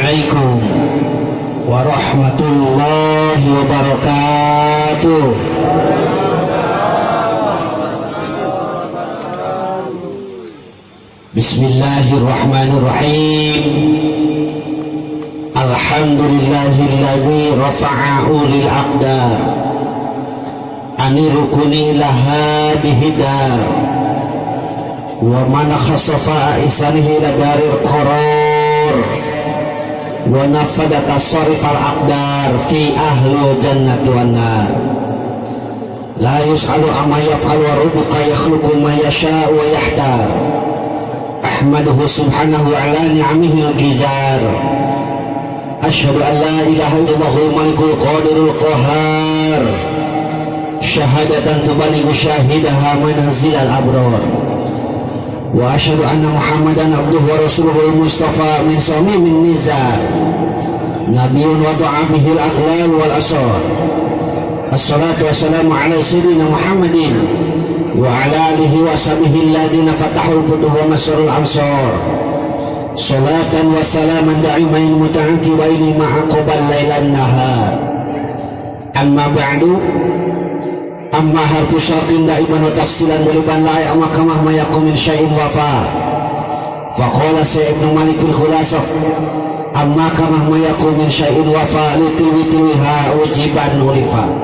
Assalamualaikum warahmatullahi wabarakatuh. Bismillahirrahmanirrahim. Alhamdulillahilladzi rafa'a ulil aqdar anirukuni lahadihidar wa man khasafa isanihi ladarir qaror wa nafada tasarrif al-aqdar fi ahli jannati wan nar la yus'alu amma yaf'alu wa rabbuka yakhluqu ma yasha'u wa yahtar ahmaduhu subhanahu ala ni'amihi al-gizar asyhadu an la ilaha illallahul malikul qadirul qahar syahadatan tubalighu syahidaha manazilal abrar wa asyhadu anna muhammadan abduhu wa rasuluhul mustafa min samimin nizar nabiyyun wa du'abihil akhlal wal asar. Assalatu wassalamu ala sayyidina muhammadin wa ala alihi wa sahbihi alladhina fatahul futuh wa masarul amsar salatan wa salaman da'imain muta'aqibaini ma'aqobal laylan nahar. Amma ba'du, amma harfu syarqin da'iman wa tafsilan waliban la'i amma kamah mayakum min syai'in wafa faqala Sayyid Ibn Malik fil khulasah amma kamah mayakum min syai'in wafa litiwi-tiwiha ujiban ulifa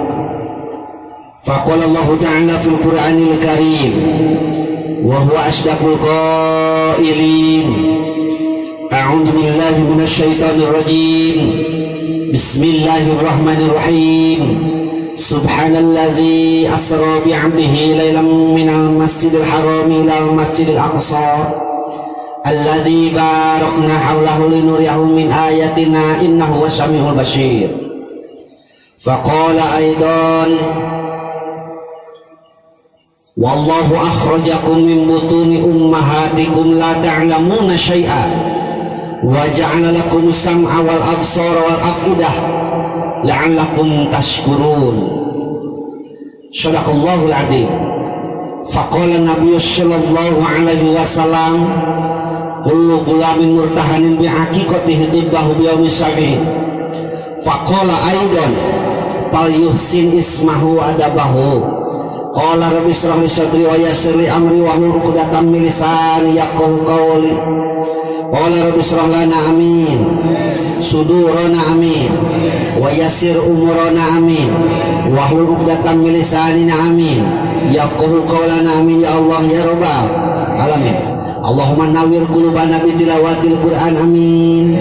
faqala Allah ta'ala fil Qur'anil Karim wa huwa asdaqul qailin a'udzu billahi minasy syaithanir rajim bismillahirrahmanirrahim subhanalladzi asra bi'abdihi laylan minal masjidil haram ilal masjidil aqsa alladzi barakna hawlahu linuriyahu min ayatina innahu wasami'ul basyir. Faqala aidan wallahu akhrajakum min butuni ummahatikum la ta'lamuna syai'a wa ja'ala lakum sam'a wal absara wal afidah la'allakum tashkurun. Shadaqallahul adzim. Faqala Nabi sallallahu alaihi wasallam kullu gulamin murtahanin bihaqiqatihi tudbahu biyawmi sabi. Faqala aidan fal yuhsin ismahu adabahu. Qala rabbi israh li sadri wa yassir li amri wahlul 'uqdatam min lisani yafqahu qawli. Qala rabbi israh lana amin sudurana amin wa yassir umurana amin wahlul 'uqdatam min lisanina amin yafqahu qawlana amin ya Allah ya rabbal alamin. Allahumma nawwir qulubana bi tilawatil Qur'an amin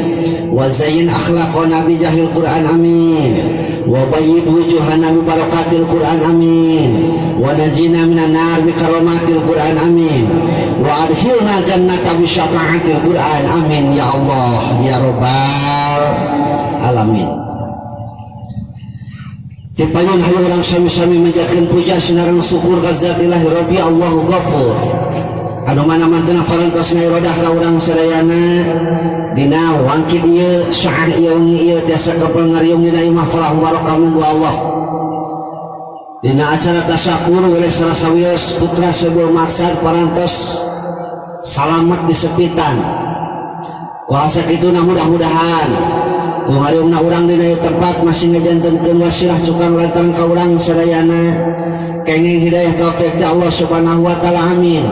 wa zayyin akhlaqana bi jahil Qur'an amin wa bayyid wujuhana bi barakatil Qur'an amin wa najina minan nar bi karamatil Qur'an amin wa adkhilna jannata bi syafa'atil Qur'an amin ya Allah ya rabbal alamin. Dipayun hayu urang sami-sami menjadikan puja sinarang syukur ka zat ilahi rabbi Allahu ghafur anu mana mantuna farantos ngairodah ka urang sadayana dina wangkit ieu syaar ieu wengi ieu tiasa kapangariung dina imah falah barokah munggu Allah dina acara tasyakur oleh sarasawios putra sebul maksad parantos salamet di sepitan kuasa kituna mudah-mudahan ku ngariungna urang dina ieu tempat masih ngajantenkeun wasilah cukang lantaran ka urang sadayana kenging hidayah taufik ti Allah subhanahu wa ta'ala amin.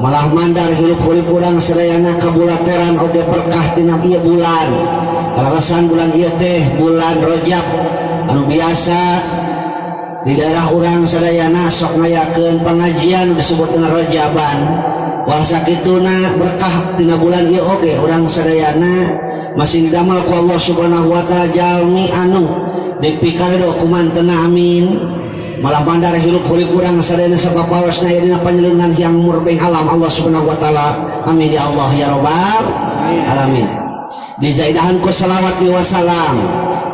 Malah mandar hirup-hirup urang sadayana kabulateran oge berkah tina ieu bulan alasan bulan ieu teh bulan Rajab anu biasa di daerah urang sadayana sok ngayakeun pengajian disebut dengan Rajaban kuasa kituna berkah tina bulan ieu oge urang sadayana masih didamel ku Allah subhanahu wa ta'ala jalmi anu dipikaredo ku mantena amin. Malah bandar hirup-hirup urang sadayana sapapawasna dina panjelungan yang murbeng alam Allah subhanahu wa ta'ala amin ya Allah ya rabbal alamin. Dijaidahan ku salawat wa salam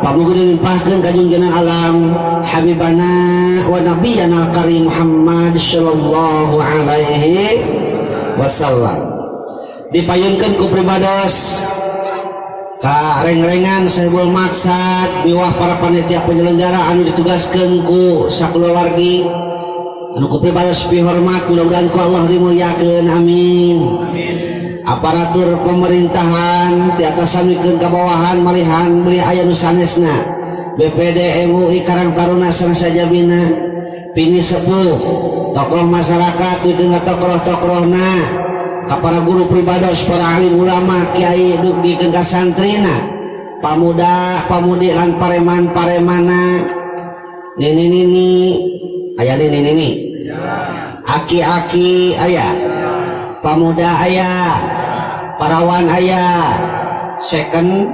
pamugi dilimpahkeun ka junjungan alam habibana wa nabiyana karim Muhammad sallallahu alaihi wasallam. Dipayunkeun ku pribados ka reng-rengan Saibul Maksad miwah para panitia penyelenggara anu ditugaskeun ku sakulawargi anu ku pribados pihormat mudah-mudahan ku Allah dimulyakeun amin. aparatur pemerintahan di atas samikeun ka bawahan malihan beli aya nu sanesna BPD MUI Karang Taruna sareng sajabina pini sepuh tokoh masyarakat pikeun ka tokoh-tokohna ka para guru pribados para alim ulama kiai dugikeun ka santrina pamuda pamudi lan pareman-paremana nini aya nini aki-aki aya pamuda aya parawan aya second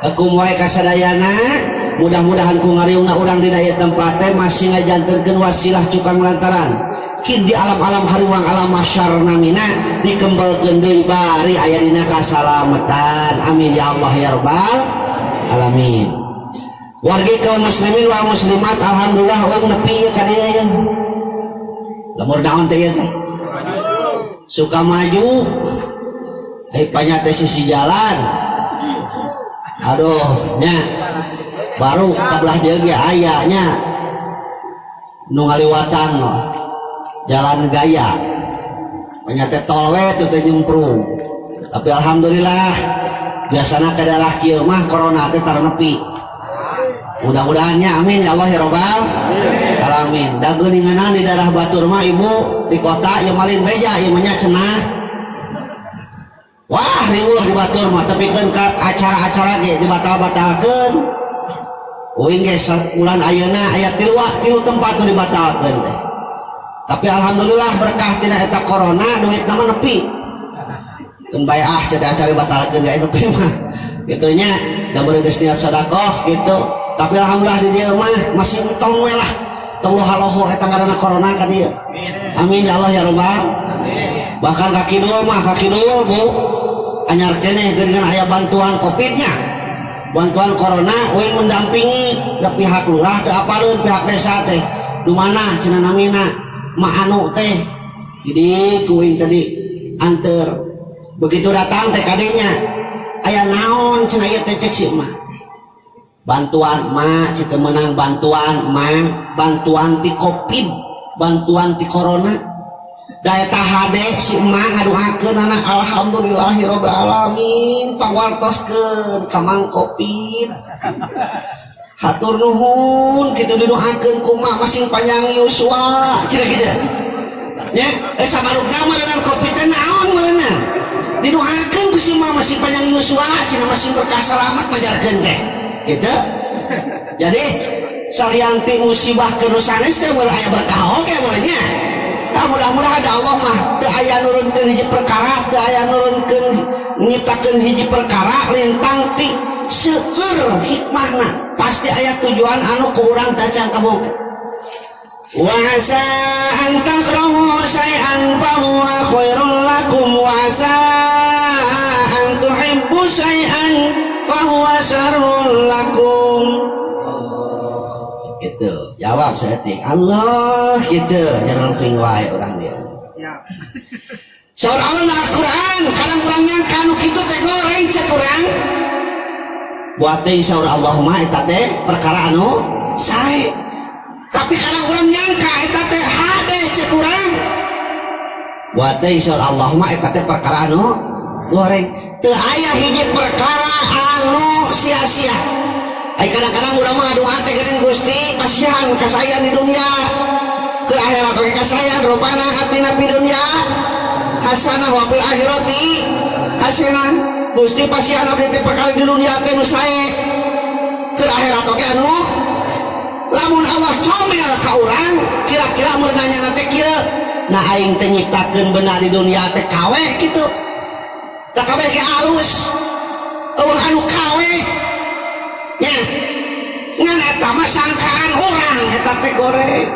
Akum wae kasadayana mudah-mudahan ku ngariungna urang dina ieu tempat teh masih ngajantenkeun wasilah cukang lantaran kin di alam-alam hariwang alam masyar namina dikembelkeun deui bari aya dina kasalamatan amin ya Allah ya rabbal alamin. Wargi kaum muslimin wal muslimat alhamdulillah urang nepi ka dieu ya lamur naon teh teh suka maju panya teh sisi jalan aduh nya baru kabelah dia ge ayanya nu ngaliwatan jalan gaya panya teh tol we teu teh nyemprung tapi alhamdulillah biasana ke daerah kieu mah corona teh tar nepi mudah-mudahannya amin ya Allah ya rabbal alamin. Da geuninganan di daerah batur mah ibu di kota yang malin beja ieu mah nya cenah wah riuh di batur mah tapi kan acara-acara ge dibatal-batalkeun uing ge bulan ayeuna aya tilu tempat nu dibatalkeun teh tapi alhamdulillah berkah tina eta corona duit nama nepi keun bae cedak acara batalkeun ge nepi mah kitu nya da beureung geus niat sedekah gitu tapi alhamdulillah di dieu mah masih entong we lah tong haloho eta ngaranna corona ka dieu amin ya Allah ya rabbal bahkan kaki dulu bu anyar keneh dengan aya bantuan covidnya bantuan corona uing mendampingi ke pihak lurah teu apaleun pihak desa teh di mana cenah namina ma anu teh jadi kuing tadi anter begitu datang teh kadenya aya naon cenah ieu teh cek si emak bantuan ma cita menang bantuan ma bantuan ti covid bantuan ti corona daya tahade si emak ngaduhakeun anak alhamdulillahirabbil alamin pawartoskeun ka mang covid hatur nuhun kitu didoakeun ku mak masing panjang yuswa cenah kitu nya samarugna meureunna covid teh naon meureunna didoakeun ku si mak masing panjang yuswa cenah masing berkah selamat majarkeun teh gitu. Jadi salianti musibah keun sanes teh meureun aya berkah oge meureun nya mudah-mudahan Allah mah teu aya nurunkeun hiji perkara teu aya nurunkeun nyiptakeun hiji perkara lintang ti seueur hikmahna pasti aya tujuan anu ku urang teu can kabongkar wa asa an takrahu syai'an fa huwa khairul lakum wa asa an tuhibbu syai'an fa huwa syarrul lakum gitu jawab setik Allah gitu jangan ping wae urang dia siap saur Allah na Al-Qur'an kadang urang nyangka anu kitu teh goreng cek urang buat teh saur Allah mah eta teh perkara anu sae tapi kadang urang nyangka eta teh hade cek urang buat teh saur Allah mah eta teh perkara anu goreng teu aya hiji perkara anu sia-sia. Ay kadang-kadang urang mah ngadoa teh geuning Gusti pasihan kasayan di dunia ke akhirat oge kasayan rupana atina fi dunya hasanah wa fil akhirati hasanah Gusti pasihan abdi teh perkara di dunia teh nu sae ke akhirat oge anu lamun Allah comel ka urang kira-kira mun nanya teh kieu nah aing teh nyiptakeun beuna di dunia teh kawe kitu da kabeh ge alus eueuh anu kawe nya ngan eta mah sangkaan urang eta teh goreng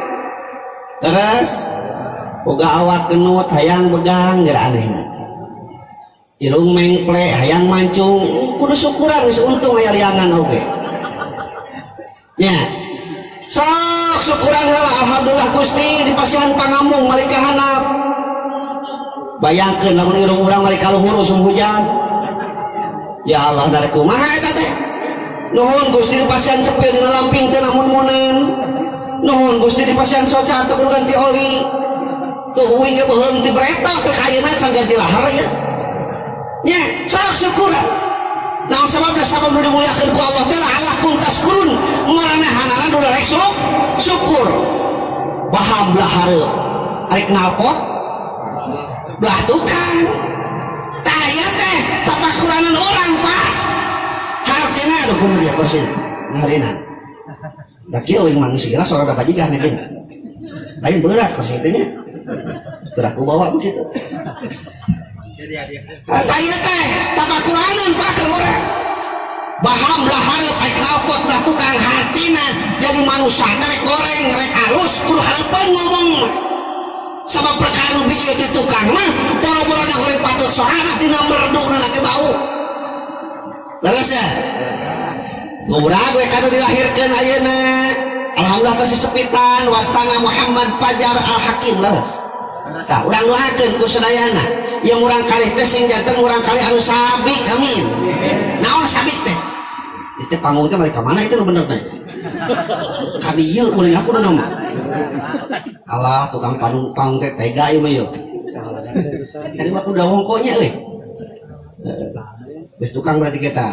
terus boga awak kenut hayang begang geura anehna irung mengple hayang mancung kudu syukuran geus untung aya liangan oge nya sok syukuran heula alhamdulillah Gusti dipasihan pangambung malik ka handap bayangkeun lamun irung urang malik kaluhur usum hujan ya Allah dari kumaha eta teh nuhun Gusti dipasihan cepil dina lamping teh namun munen nuhun Gusti dipasihan soca teu kudu ganti oli tuh uing beheung ti bereta teu kayeuna can ganti lahar ya nya sok syukuran naon sababna sabab nu dimuliakeun ku Allah teh Allah kuntas kurun maranehanana nu rek syukur paham belah hareup ari kenal pot belah tukang tah ieu teh tapakuranan orang Pak hartina aduh kumaha dia kosina ngaharina da kieu uing mang sigala sorada kajigah ngeukeun lain berat kos itu nya berat ku bawa begitu tanya teh tapakuranan Pak ke orang baham belah hareup ai knalpot belah tukang hartina jadi manusia rek goreng rek halus kudu hareupeun ngomong sabab perkara nu biji ti tukang mah boro-boro na goreng patut soranna tina merduna lagi bau leres ya urang we kanu dilahirkeun ayeuna alhamdulillah teh sepitan wastana Muhammad Fajar Al Hakim leres tah urang doakeun ku sadayana yang urang kalih teh sing janten urang kalih anu sabik amin naon sabik teh itu panggung teh balik ka mana itu nu bener teh ka dieu uling aku nu nama alah tukang panggung teh tega ieu mah yeuh tadi mah udah wongkonya euy bes tukang berarti kita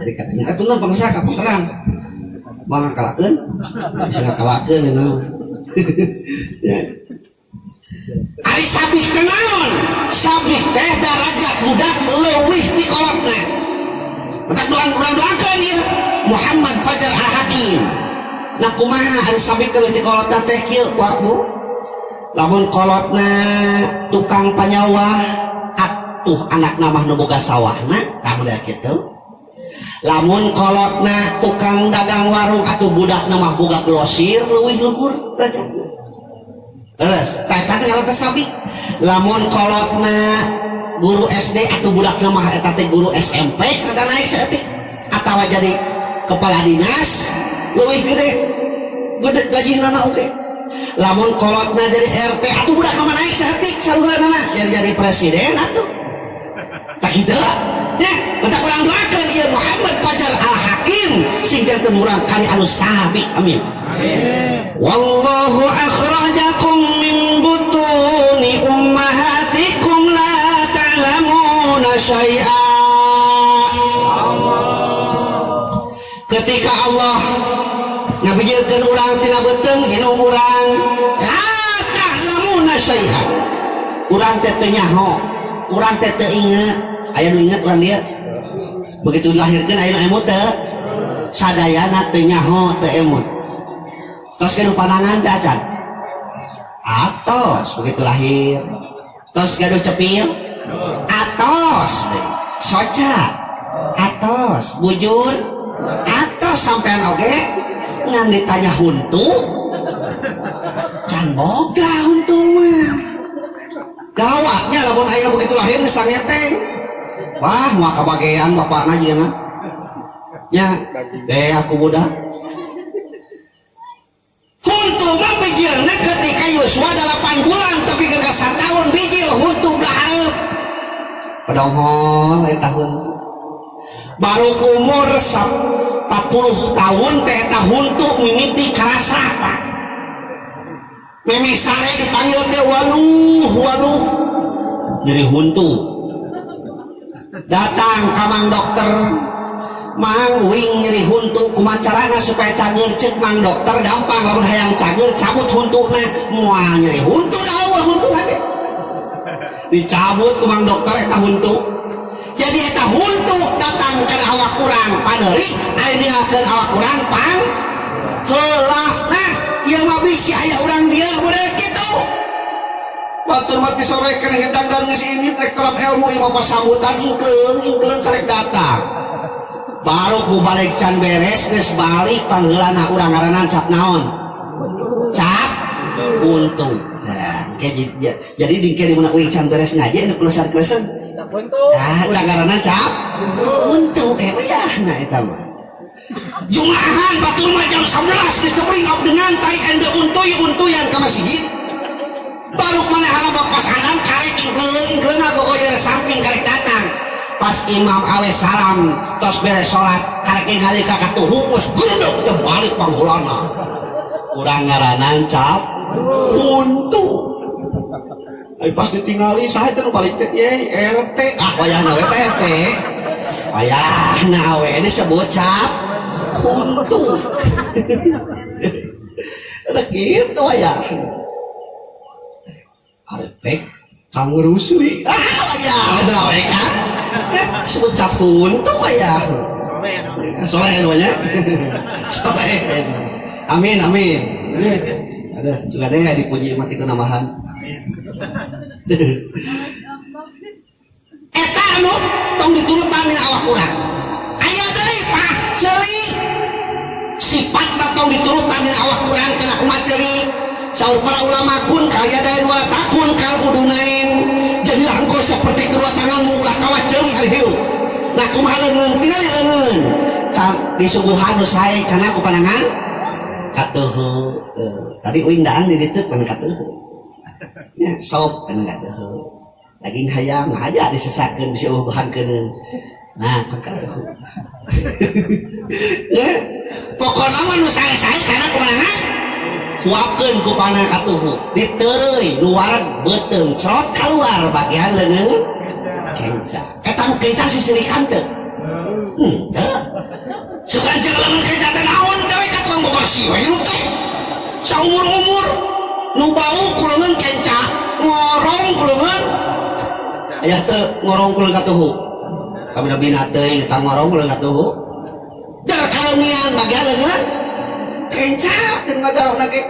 jadi katanya atuh pengusaha kapangkeran mau ngakalakeun bisa ngakalakeun ya ari sabih teh naon sabih teh darajat budak leuwih ti kolotna maka urang doakeun ieu Muhammad Fajar Al Hakim nah kumaha ari sabih teh ti kolotna teh kieu ku lamun kolotna tukang panyawah atuh anak namah nu boga sawahna tah mulai kitu lamun kolotna tukang dagang warung atuh budak namah boga glosir leuwih luhur derajatna terus tah teh ngaran sabik lamun kolotna guru SD atau budak namah eta teh guru SMP rada naik saeutik atawa jadi kepala dinas leuwih gede gajihna oge lamun kolotna jadi RT atau budak namah naik saeutik saluranana jadi presiden atuh tah kitu nya mentak urang doakeun ieu Muhammad Fajar Al Hakim sing janten urang kali anu sabik amin wallahu akhrajakum min butuni ummahatikum la ta'lamuna syai'a ketika Allah ngabijieun urang tina beuteung indung urang la ta'lamuna syai'a urang teh teu nyaho urang teh teu inget aya nu inget urang dia begitu dilahirkeun aya nu emut teu sadayana teu nyaho teu emut tos gaduh pandangan teh acan atos begitu lahir tos gaduh cepil atos soca atos bujur atos sampean oge ngan ditanya huntu can boga huntu mah gawatnya lamun aya begitu lahir geus sangeteng wah moal kabagean bapakna jieuna nya aku budak huntu mah bijilna ketika Yosua 8 bulan tapi gagas 1 tahun bijil huntu belah hareup padahal eta huntu baru umur 40 tahun teh eta huntu mimiti karasa Pak meme sare dipanggil teh waluh jadi huntu datang ka mang dokter mang wing nyeri huntu kumaha carana supaya cager cek mang dokter gampang lamun hayang cager cabut huntuna moal nyeri huntu daeuh huntuna ge dicabut ku mang dokter eta huntu jadi eta huntu datang ke awak urang paneuri ari diakeun awak urang pang heula nah ieu mah bisi aya urang dieu model kitu batur mati sore keur ngedangdan geus ini trek terap ilmu imam pasambutan ingkleung karek datang baru ku balik can beres geus balik panggeulana urang ngaranna cap naon cap untung nah jadi dingke di mana uing can beres ngaji anu klesan-klesan cap untung nah urang ngaranna cap untung ya nah eta mah Jumahan batur mah jam 11 geus teuing dengan tai ende untuy-untuyan ka masjid baru manehna papasanan karek ingkleung ngagogoyer samping karek datang pas imam awe salam tos beres sholat karek ningali ka katuhu geus gudeg teh balik panggulana urang ngaranan cap untu Ai pas ditinggali saha teh nu balik teh ye RT wayahna we RT wayahna we disebut cap kuntu ada gitu wayahna arepek kamu rusli wayahna we kan disebut cap kuntu wayahna soleh namanya soleh amin amin ada juga deh dipuji mati kenamahan eta anu tong diturutan dina awak urang aya deui Pak ceuli sifatna tong diturutan dina awak urang kana kumaha ceuli saur para ulama kun kaya daya dua takun kal udunain jadilah engkau seperti kedua tanganmu ulah kawas ceuli ari hirup nah kumaha leungeun tinggali leungeun disuguhan nu sae cenah ku panangan katuhu tadi uing daang di ditu pan katuhu ya sop kana katuhu daging hayam aja disesakeun bisa ubahankeun nah katuhu ya pokona mah nu sae-sae cenah kumaha kuapkeun ku panah katuhu diteureuy luar beuteung crot kaluar bagian leungeun kenca eta nu kenca sisirikan teu sugan jeung lamun kenca teh naon dewe ka tukang bebersih we hirup teh saumur-umur nu bau kuleungeun kenca ngorong kuleungeun aya teu ngorong kuleung katuhu kabina-bina teuing eta ngorong kuleung katuhu da kaleumian bagian leungeun kenca teu ngagarona ge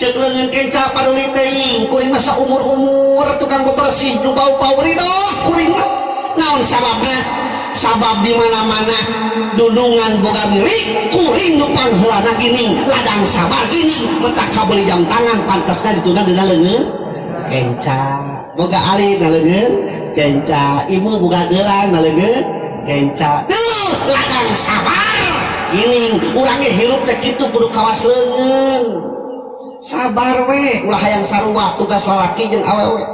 ceuk leungeun kenca paduli teuing kuring masa umur-umur tukang bebersih nu bau-bau ridho kuring mah naon sababna sabab di mana-mana dudungan boga milik kuring nu pangheulana gini ladang sabar gini mentak kabeli jam tangan pantasna dituna dina leungeun kenca boga alit na leungeun kenca ibu boga geulang na leungeun kenca tuh ladang sabar gini urang ge hirup teh kitu kudu kawas leungeun sabar we ulah hayang sarua tugas lalaki jeung awewe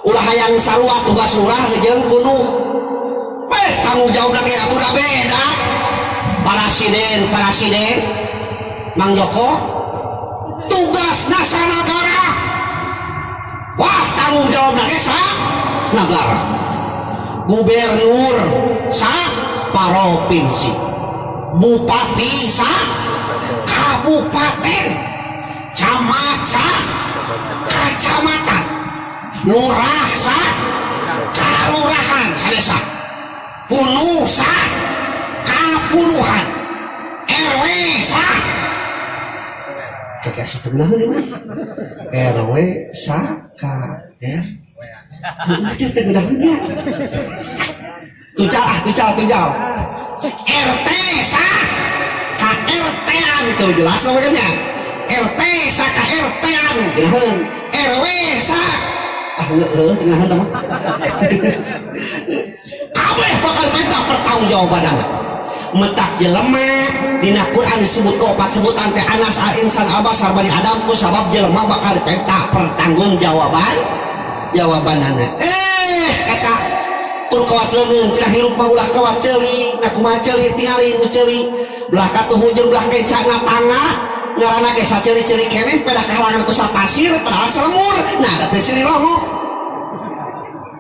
ulah hayang sarua tugas lurah jeung kunuh tanggung jawab lagi aku udah beda Parasiden Mang Joko tugas nasa negara wah tanggung jawab lagi negara gubernur provinsi bupati kabupaten camat kacamatan lurah kalurahan sadesa puluh kapuluhan RW kakek setengah ini RW KR itu tengahnya tucal RT KRT-an itu jelas namanya RT KRT-an RW tengah teman kabeh bakal minta pertanggungjawaban mentak jelema dina Quran disebut ke 4 sebutan teh anas insan abas sarbani adam ku sabab jelema bakal diminta pertanggungjawaban anak kata kudu kawas leungeun cenah hirup mah ulah kawas ceuli nah kumaha ceuli tingali nu ceuli belah katuhu jeung belah kencana tangga ngaranna ge saceuri-ceuri keneh pada kahalangan ku sapasir padahal selemur nah da teh siri longo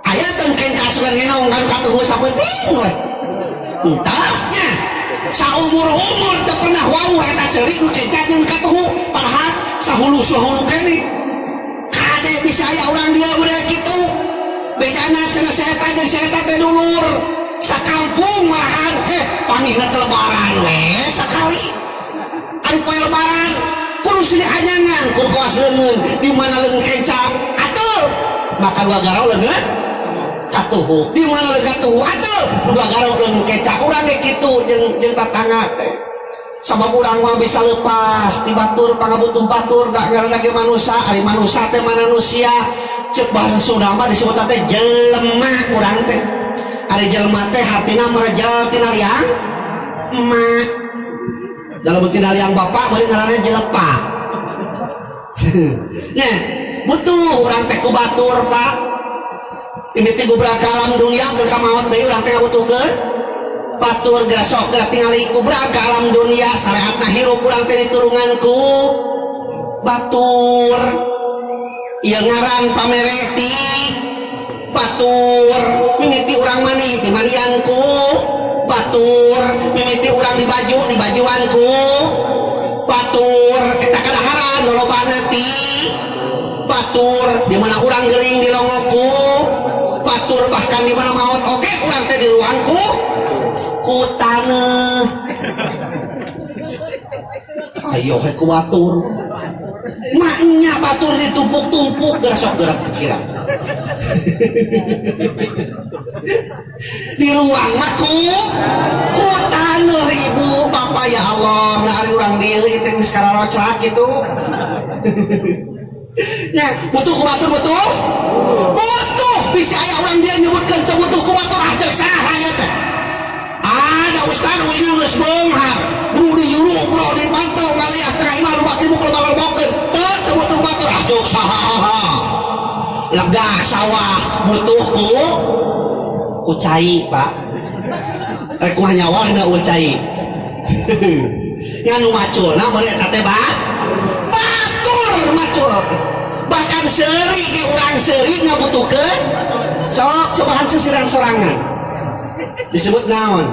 aya teu kenca sugan ngenong kan katuhu sapenting we entahnya saumur-umur teu pernah wau eta ceuri nu kenca jeung katuhu padahal sahulu-sahulu keneh kade bisa aya urang dia udah kitu bedana cenah saeta jeung saeta teh dulur sakampung malahan panggihna teh lebaran we sakali ari poe lebaran kudu sini anyangan kudu kawas leungeun di mana leungeun kenca atuh maka dua garau leungeun katuhu di mana leungeun katuhu atuh dua garau leungeun kenca urang ge kitu jeung tatangga teh sabab urang mah bisa lepas ti batur pangabutuh batur da ngaranna ge manusia ari manusia teh manusia ceuk bahasa Sunda mah disebut teh jelema urang teh ari jelema teh hartina merejel tina liang emak dalam tina liang bapak bari ngaranna jelepa nya butuh urang teh ku batur Pak ini teh gubrak alam dunia teu kamaot deui urang teh ngabutuhkeun batur geura sok geura tingali gubrak alam dunia syariatna hirup urang teh diturungan ku batur ieu ngaran pamere ti batur mimiti urang mani ti manianku batur mimiti urang di bajuanku batur eta kadaharan lolobana ti batur di mana urang gering di longoku batur bahkan di mana maut oke urang teh di ruangku ku taneuh ayo he ku batur maknya batur ditumpuk-tumpuk gerak gerak pikiran di ruang mah ku taneuh ibu bapak ya Allah nah ari urang dieu teh geus kararocak kitu nya butuh ku batur butuh bisa aya urang dia nyebutkeun teu butuh ku batur ah ceuk saha nya teh ada ustad uingan geus beunghar buru di juru bro di pantau ngaliah tengah imah lubak limu kelebal-lebakeun teu butuh batur ah ceuk saha lega sawah butuh ku cai pak rek kumaha nyawahna ulah cai nganu maculna meuli eta teh batur macul bahkan seuri ge urang seuri ngabutuhkeun sok cobahan sesiran sorangan disebut naon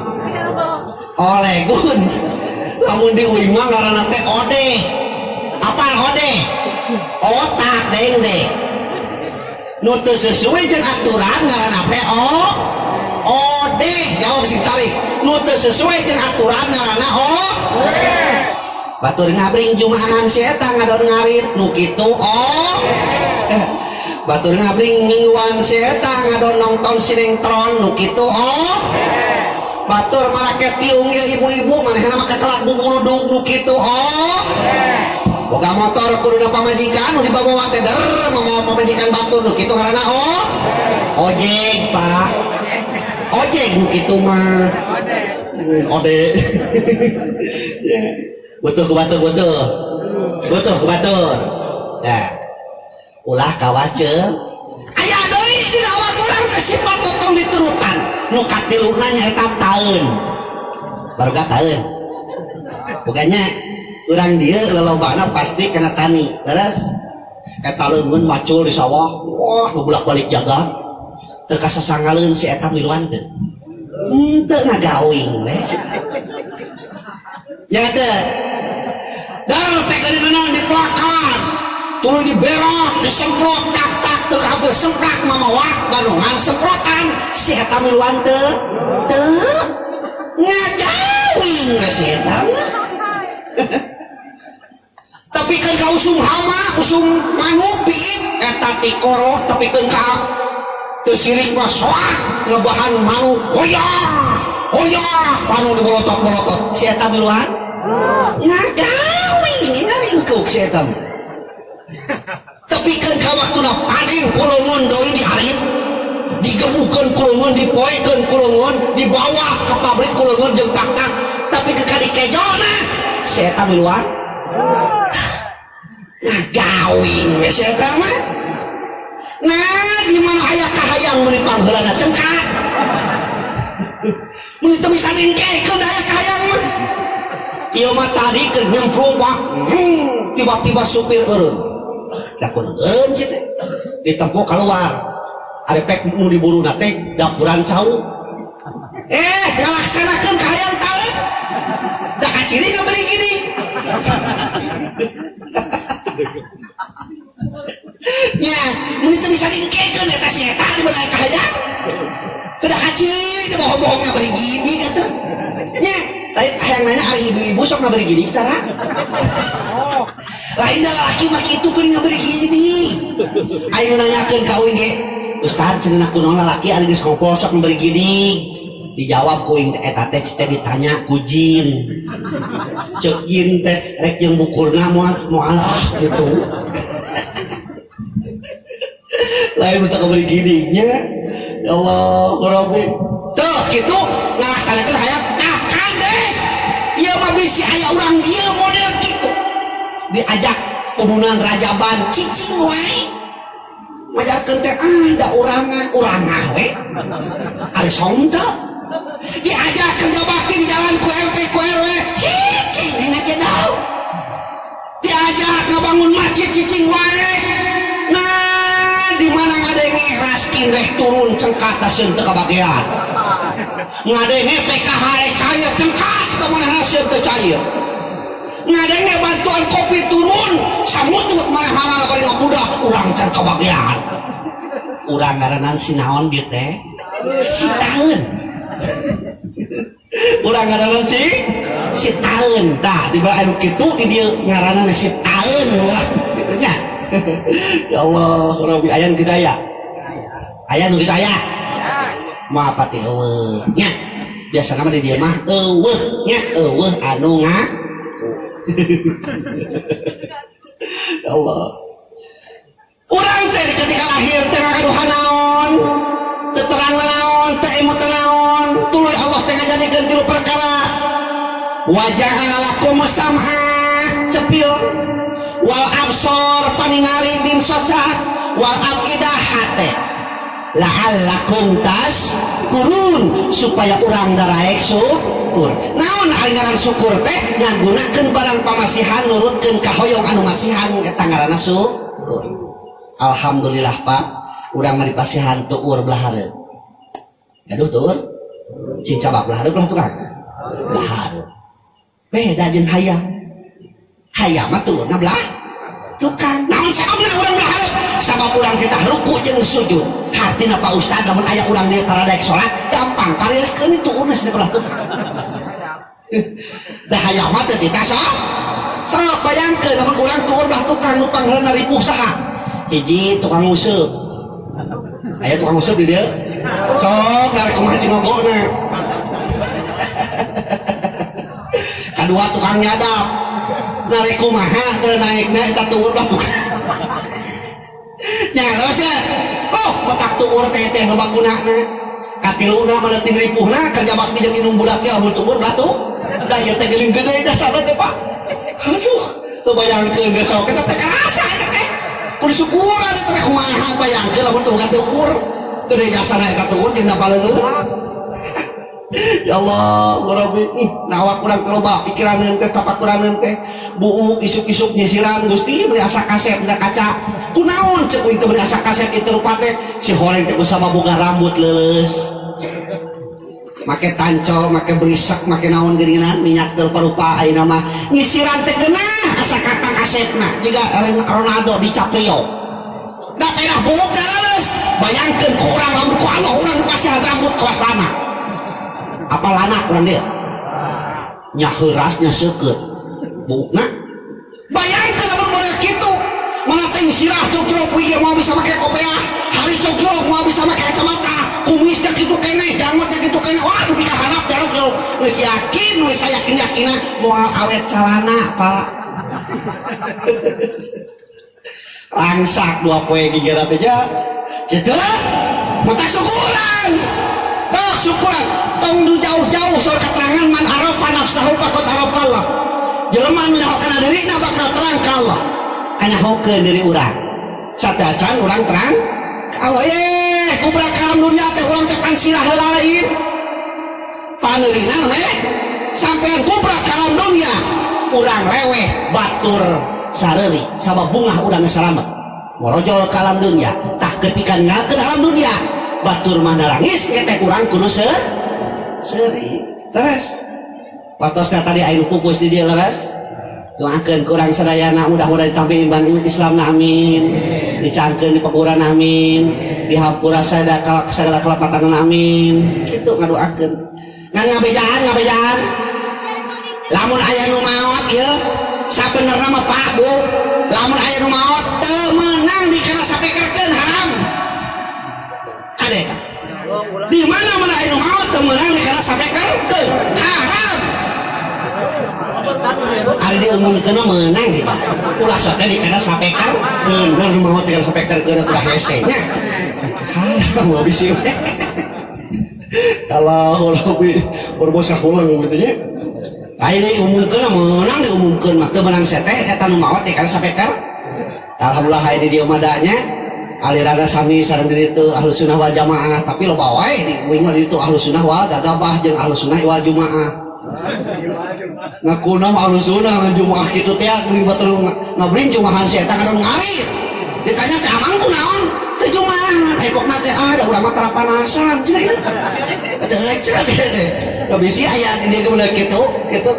olegun lamun di uing mah ngaranna teh ode apal ode otak dengdeng nu teu sesuai jeung aturan ngaranna teh ode jawab sing tali nu teu sesuai jeung aturan ngaranna batur ngabring jumaahan si eta ngadon ngarit nu kitu batur ngabring mingguan si eta ngadon nonton sinetron nu kitu batur malake tiung ibu-ibu manehna make kelak bubuludug nu kitu boga motor kudu pamajikan nu dibawa teh mau pamajikan batur nu kitu ngaranna ojek pak ojek nu kitu mah ode butuh ku batur butuh ku batur nah ulah kawace aya deui di awak urang teh sifat totong diturutan nu katiluna nyaeta taeun baruga taeun boganya urang dieu lolobana pasti kena tani leres eta leungeun macul di sawah wah bolak-balik jagat teu kasasangaleun si eta miluan teh teu ngagawing we ya teh dar teh geuning di plakan tuluy diberok disemprot tak teu kabeh semprak mamawak ganongan semprotan si eta miluan teu ngagawing si eta tapi kan ka usum hama usum manuk piit eta ti koro tapi kan ka teu sirik mah soak ngebahan manuk hoyah panu dibolotok-bolotok si eta miluan ngagawing ngaringkuk si eta tapi kan ka waktuna panen kulungun doi di arit digebukeun kulungun dipoekeun kulungun dibawa ke pabrik kulungun jeung tak tapi ke kadi kejona si eta miluan ngagawing we si eta mah nah di mana aya kahayang meuni pangheulana cengkat meuni teu bisa ningkekeun aya kahayang mah ieu mah tadi keur nyemplung pak tiba-tiba supir eureun da kunaon ci teh ditempo keluar are pek nu diburuna teh dapuran cau ngalaksanakeun kahayang taeun da kaciri ngabeli gini nya mun teu bisa dingkekeun eta si eta di beulah kahayang teu da kaciri teu bohong-bohong ngabeli gini kata nya lain hayang nanya ari ibu-ibu sok ngabeli gini tara lain da laki mah kitu kuring ngabeli gini ayo nanyakeun ka uing ge ustad cenah kunaon lalaki ari geus ngompol sok ngabeli gini dijawab kuing eta teh ditanya ku jin ceuk jin teh rek jeung bukurna moal gitu lain minta kembali gini nya ya Allah Rabbi tuh gitu ngalaksanakeun hayang akan deh ieu mah bisi aya urang dieu model kitu diajak umunan rajaban cicing wae majarkeun teh da urangan we ari somda diajak kerja bakti di jalan ku RT ku RW cicing ingat jedau diajak ngebangun masjid cicing wae nah lain reh turun cengkat tasieun teu kabagean ngadenge PKH rek cair cengkat kemanehna sieun teu cair ngadenge bantuan kopi turun samutut manehana bari ngabudak urang can kabagean urang ngaranna sinaon dieu teh sitaeun urang ngaranna sitaeun tah di bawah anu kitu di dieu ngaranna sitaeun lah kitu nya. Ya Allah, Rabbi aya nu kitu aya. Aya nu kitu aya. Moal pati eueuh nya. Biasana mah di dieu mah eueuh nya, eueuh anu Ya Allah. Urang teh ketika lahir teh ngagaduhan naon? Teu terang naon, teu ilmu teu naon. Tuluy Allah teh ngajadikeun tilu perkara. Wa ja'ala lakum sam'a cepieur wal absor paningali bin soca wal afidah hate la'allakum kurun supaya urang daraek syukur naon ari ngaran syukur teh ngagunakeun barang pamasihan nurutkeun ka hoyong anu masihan eta ngaranna syukur. Alhamdulillah Pak urang mah dipasihan tuur belah hareup aduh tuur cincabak belah hareup belah tukang belah hareup beda jeung hayam hayam mah turna belah tukang namun sababna urang belah hareup sabab urang kita ruku jeung sujud hartina Pak Ustad lamun aya urang dieu taradaek salat gampang pareuskeun itu urus di belah tukang da hayam mah teu tita sok bayangkeun lamun urang tuur belah tukang nu pangeureunna ripuh saha hiji tukang nguseup aya tukang nguseup di dieu sok dari kumaha cingogona kadua tukang nyadap dari kumaha keur naikna eta tuur lah tukang nya geus ya oh petak tuur teh teh loba gunana katiluna mah teu ripuhna kerja bakti jeung inung budak ge amun tuur lah tuh da ieu teh geuling gede jasana teh Pak aduh teu bayangkeun geus sok eta teh karasa eta teh kudu syukur ada teh kumaha bayangkeun lamun tuh tuur gede jasana eta tuur jeung napaleun ya Allah Rabbi nawak kurang keloba pikiran teh tapak kurang teh buuk isuk-isuk nyisiran Gusti beri asa kasep da kaca kunaon cek itu beri asa kasep itu rupa teh si horeng teh kusama boga rambut leuleus make tanco make berisak make naon geuningan minyak rupa-rupa ayeuna mah nyisiran teh geunah asa kakang kasepna jiga Ronaldo di Caprio da pedah buuk da leuleus bayangkeun ku urang lamun ku Allah urang dipasihan rambut kawaslana apa lanak orang dia nya heurasnya seukeut bukna bayangkeun lamun model kitu mana teh sirah jog-jog we mau bisa make kopiah hari jog-jog mau bisa make kacamata kumisnya kitu keneh janggutnya kitu keneh wah nu bika harap jaruk-jaruk geus yakin we saya yakin-yakinna moal awet calana pala rangsak dua poe gigera teh ja kitu mata syukuran bak syukuran tong du jauh-jauh soal keterangan man arafa nafsahu faqad arafa Allah jelema nu nyahokeun dirina bakal terang ka Allah kanyahokeun diri urang sadacan urang terang ka Allah kubrak ka alam dunia teh urang teh pan sirah heula lain paneurina meh sampean kubrak ka alam dunia urang leweh batur sareuri sabab bungah urang geus salamet morojol ka alam dunia tah ketika ngangkeun alam dunia batur mana nangis ketek urang kudu seuri terus watosna tadi aya pupus di dieu leres doakeun ku urang sadayana mudah-mudahan ditampi iman Islamna amin dicangkeun di pakuran amin dihampura segala kelapatan amin kitu ngadoakeun ngan ngabejaan lamun aya nu maot ieu sabenerna mah Pak Bu lamun aya nu maot teu meunang dikana sapekerkeun haram ada kan di mana aya nu maot teu meunang dikana sapekerkeun haram ari diumumkeun meunang di Pak ulah sok dikana sapekerkeun keur maot dikana sapekerkeun udah hese nya haram bisi Allahu Rabbi berbosah ulang gitu nya ayo diumumkeun meunang diumumkeun mah teu meunang seteh eta nu maot dikana sapeker alhamdulillah aya di dieu madanya aliran sami sareng diri itu Ahlus Sunnah wal Jamaah tapi loba wae di uing mah itu Ahlus Sunnah wal gagabah jeung Ahlus Sunnah wal Jumaah ngakuna mah Ahlus Sunnah ngan Jumaah kitu teh kuring batur ngabrin Jumaahan si eta kana ngarit ditanya teh amang kunaon teh Jumaahan epok mati ada urang mah terapanasan cina gitu cina gitu bisi aya di dia kemudian gitu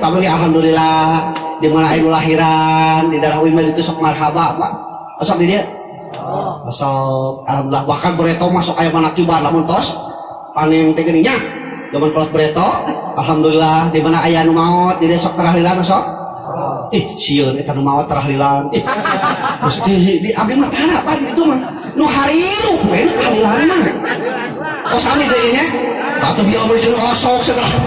tapi alhamdulillah di mana ibu lahiran di darah wima itu sok marhaba pak masuk di dia masuk alhamdulillah bahkan bereto masuk kayak mana kibar lamun tos panen teh geuning nya zaman kolot bereto alhamdulillah di mana aya nu maot di dia sok terahlilan sok sieun eta nu maot terahlilan mesti di abdi mah tara apa di itu mah nu hariru we nu tahlilan mah oh sami deui nya batu bieu meureun osok segala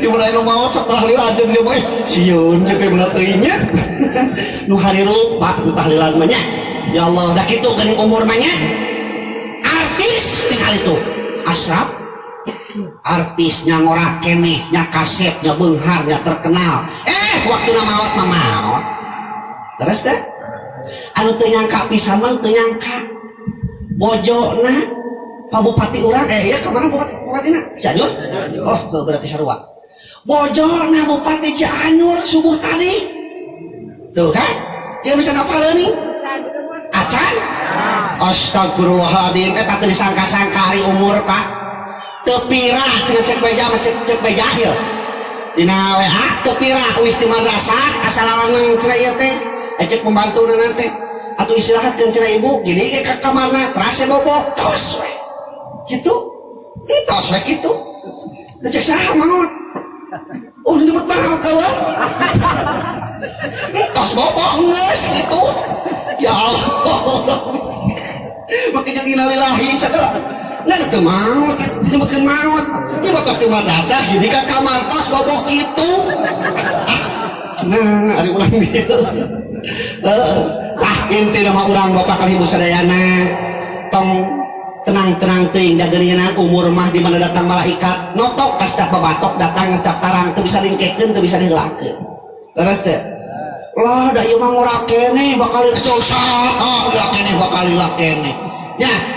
dimulai nu maot sok tahlilan jeung dia mah sieun ceuk teh beula teuing nya nu hariru pak nu tahlilan mah nya ya Allah dah kitu geuning umur mah nya artis tinggal itu asraf artisnya ngorak keneh nya kasetnya beunghar nya terkenal waktu na maot mah maot terus teh anu teu nyangka pisan mah teu nyangka bojona Pak Bupati urang iya kemana Bupatina Cianjur oh tuh berarti sarua bojona Bupati Cianjur subuh tadi tuh kan dia bisa ngapaleun nih acan astagfirullahaladzim eta teu disangka-sangka hari umur Pak teu pirah cek beja mah cek beja ieu dina WA teu pirah euih ti madrasah asalalang cenah ieu teh cek pembantu nanti atau istirahatkeun cenah ibu gini ke kamarna terase bobo tos we kitu tos we kitu cek saha maot oh nyebut maot eueuh tos bobo geus kitu ya Allah makin jadi innalillahi segala nggak ada maut disebutkan maut ini batas di madrasah gini kan kamar tos bobo kitu nah hari ulang dia inti nama orang bapak kali ibu sadayana tong tenang-tenang ting dageungeunna umur mah di mana datang malaikat notok kasih babatok datang setiap tarang teu bisa lingkekeun teu bisa diheulakeun leres teh lah da ieu mah ngora keneh bakal coba ya keneh bakal ilah keneh nya